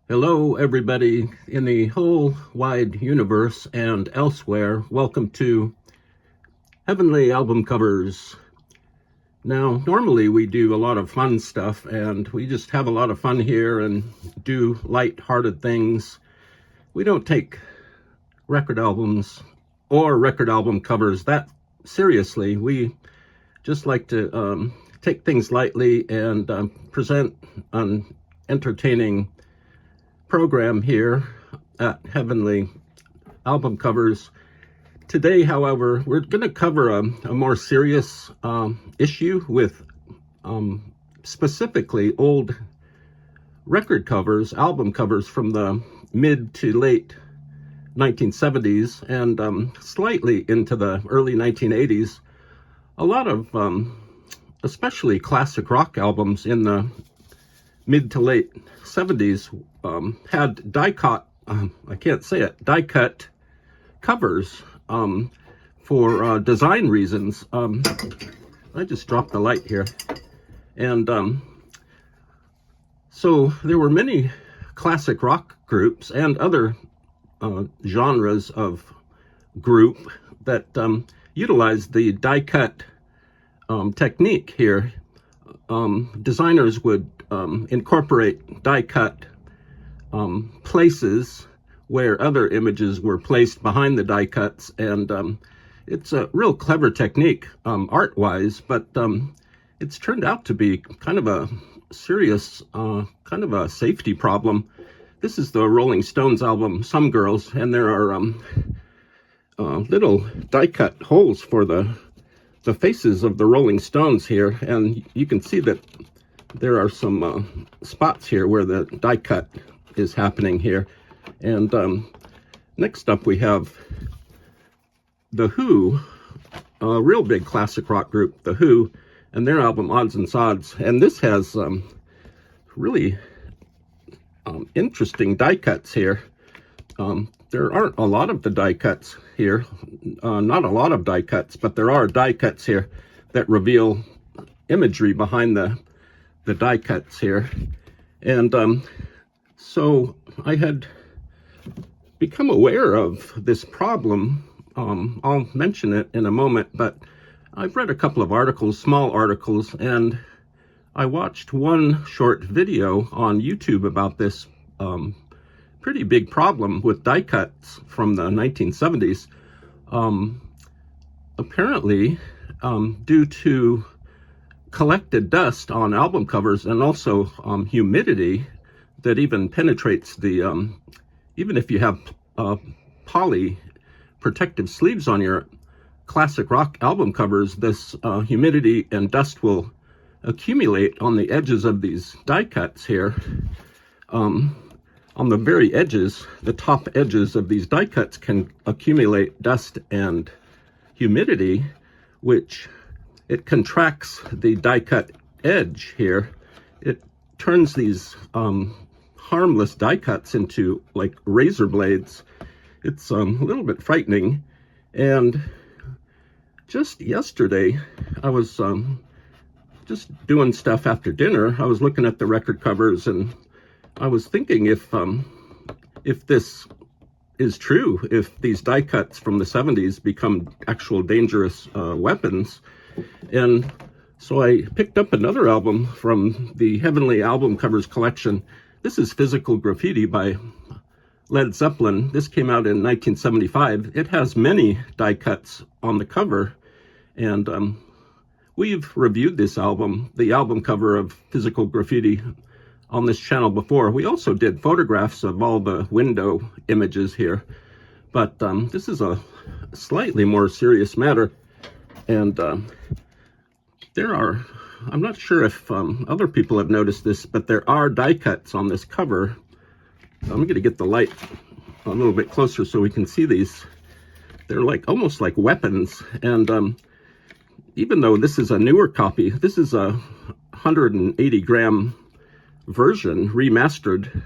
Hello, everybody in the whole wide universe and elsewhere. Welcome to Heavenly Album Covers. Now, normally we do a lot of fun stuff, and we just have a lot of fun here and do light-hearted things. We don't take record albums or record album covers that seriously. We just like to take things lightly and present an entertaining program here at Heavenly Album Covers. Today, however, we're going to cover a more serious issue with specifically old record covers, album covers from the mid to late 1970s and slightly into the early 1980s. A lot of especially classic rock albums in the mid to late 70s had die-cut covers for design reasons. I just dropped the light here. And so there were many classic rock groups and other genres of group that utilized the die-cut technique here. Designers would incorporate die-cut places where other images were placed behind the die cuts, and it's a real clever technique art-wise, but it's turned out to be kind of a serious kind of a safety problem. This is the Rolling Stones album Some Girls, and there are little die-cut holes for the faces of the Rolling Stones here, and you can see that there are some spots here where the die cut is happening here. And next up we have The Who, a real big classic rock group, The Who, and their album Odds and Sods. And this has really interesting die cuts here. There aren't a lot of the die cuts here, not a lot of die cuts, but there are die cuts here that reveal imagery behind the die cuts here. And so I had become aware of this problem. I'll mention it in a moment, but I've read a couple of articles, small articles, and I watched one short video on YouTube about this pretty big problem with die cuts from the 1970s. Apparently, due to collected dust on album covers and also humidity that even penetrates the, even if you have poly protective sleeves on your classic rock album covers, this humidity and dust will accumulate on the edges of these die cuts here. On the very edges, the top edges of these die cuts can accumulate dust and humidity, which it contracts the die cut edge here. It turns these harmless die cuts into like razor blades. It's a little bit frightening. And just yesterday, I was just doing stuff after dinner. I was looking at the record covers, and I was thinking if this is true, if these die cuts from the 70s become actual dangerous weapons. And so I picked up another album from the Heavenly Album Covers collection. This is Physical Graffiti by Led Zeppelin. This came out in 1975. It has many die cuts on the cover, and we've reviewed this album, the album cover of Physical Graffiti, on this channel before. We also did photographs of all the window images here, but this is a slightly more serious matter. And there are, I'm not sure if other people have noticed this, but there are die cuts on this cover. I'm going to get the light a little bit closer so we can see these. They're like almost like weapons. And even though this is a newer copy, this is a 180 gram version, remastered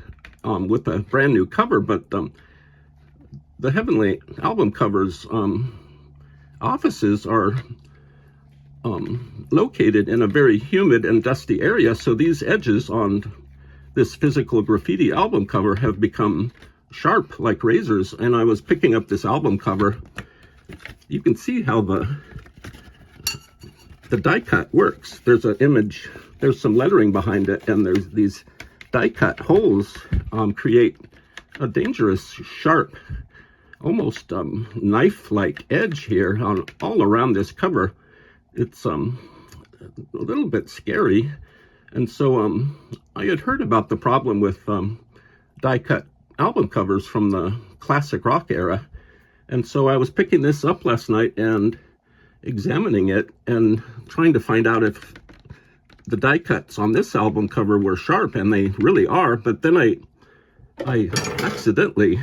with a brand new cover, but the Heavenly Album Covers offices are located in a very humid and dusty area, so these edges on this physical graffiti album cover have become sharp like razors. And I was picking up this album cover. You can see how the die cut works. There's an image, there's some lettering behind it, and there's these die cut holes create a dangerous, sharp, almost knife-like edge here all around this cover. It's a little bit scary. And so I had heard about the problem with die-cut album covers from the classic rock era. And so I was picking this up last night and examining it and trying to find out if the die cuts on this album cover were sharp, and they really are. But then I accidentally,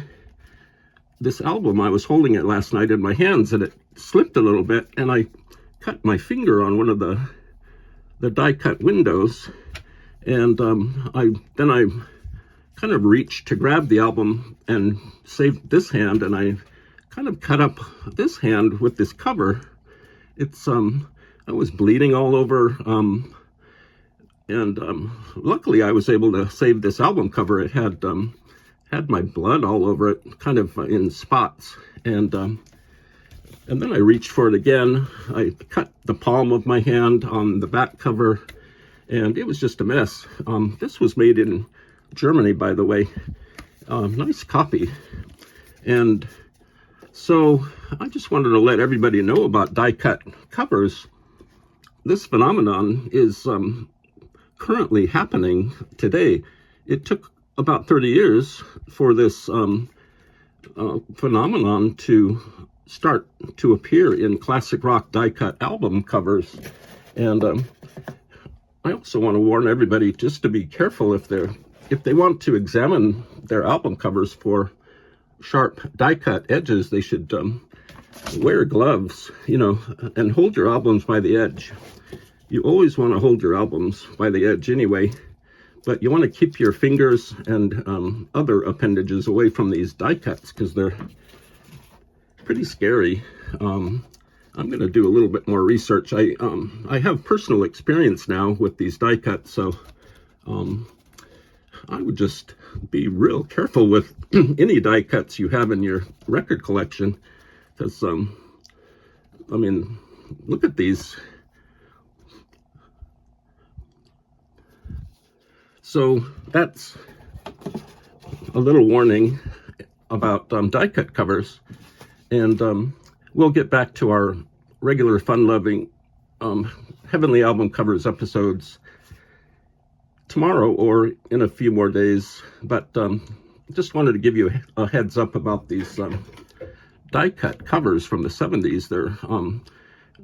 this album, I was holding it last night in my hands and it slipped a little bit, and I cut my finger on one of the die cut windows, and I kind of reached to grab the album and saved this hand, and I kind of cut up this hand with this cover. It's I was bleeding all over, and luckily I was able to save this album cover. It had my blood all over it, kind of in spots, and then I reached for it again. I cut the palm of my hand on the back cover, and it was just a mess. This was made in Germany, by the way. Nice copy. And so I just wanted to let everybody know about die-cut covers. This phenomenon is currently happening today. It took about 30 years for this phenomenon to start to appear in classic rock die-cut album covers. And I also want to warn everybody just to be careful if they want to examine their album covers for sharp die-cut edges. They should wear gloves, and hold your albums by the edge. You always want to hold your albums by the edge anyway, but you want to keep your fingers and other appendages away from these die cuts because they're pretty scary. I'm going to do a little bit more research. I have personal experience now with these die cuts, so I would just be real careful with any die cuts you have in your record collection, because look at these. So that's a little warning about die cut covers. And we'll get back to our regular fun-loving Heavenly Album Covers episodes tomorrow or in a few more days. But just wanted to give you a heads up about these die-cut covers from the 70s. They're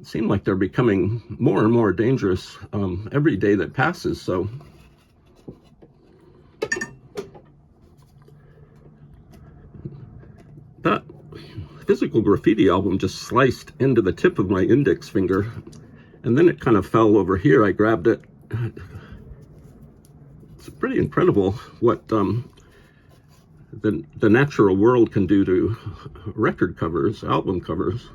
seem like they're becoming more and more dangerous every day that passes. So that physical graffiti album just sliced into the tip of my index finger, and then it kind of fell over here. I grabbed it. It's pretty incredible what the natural world can do to record covers, album covers.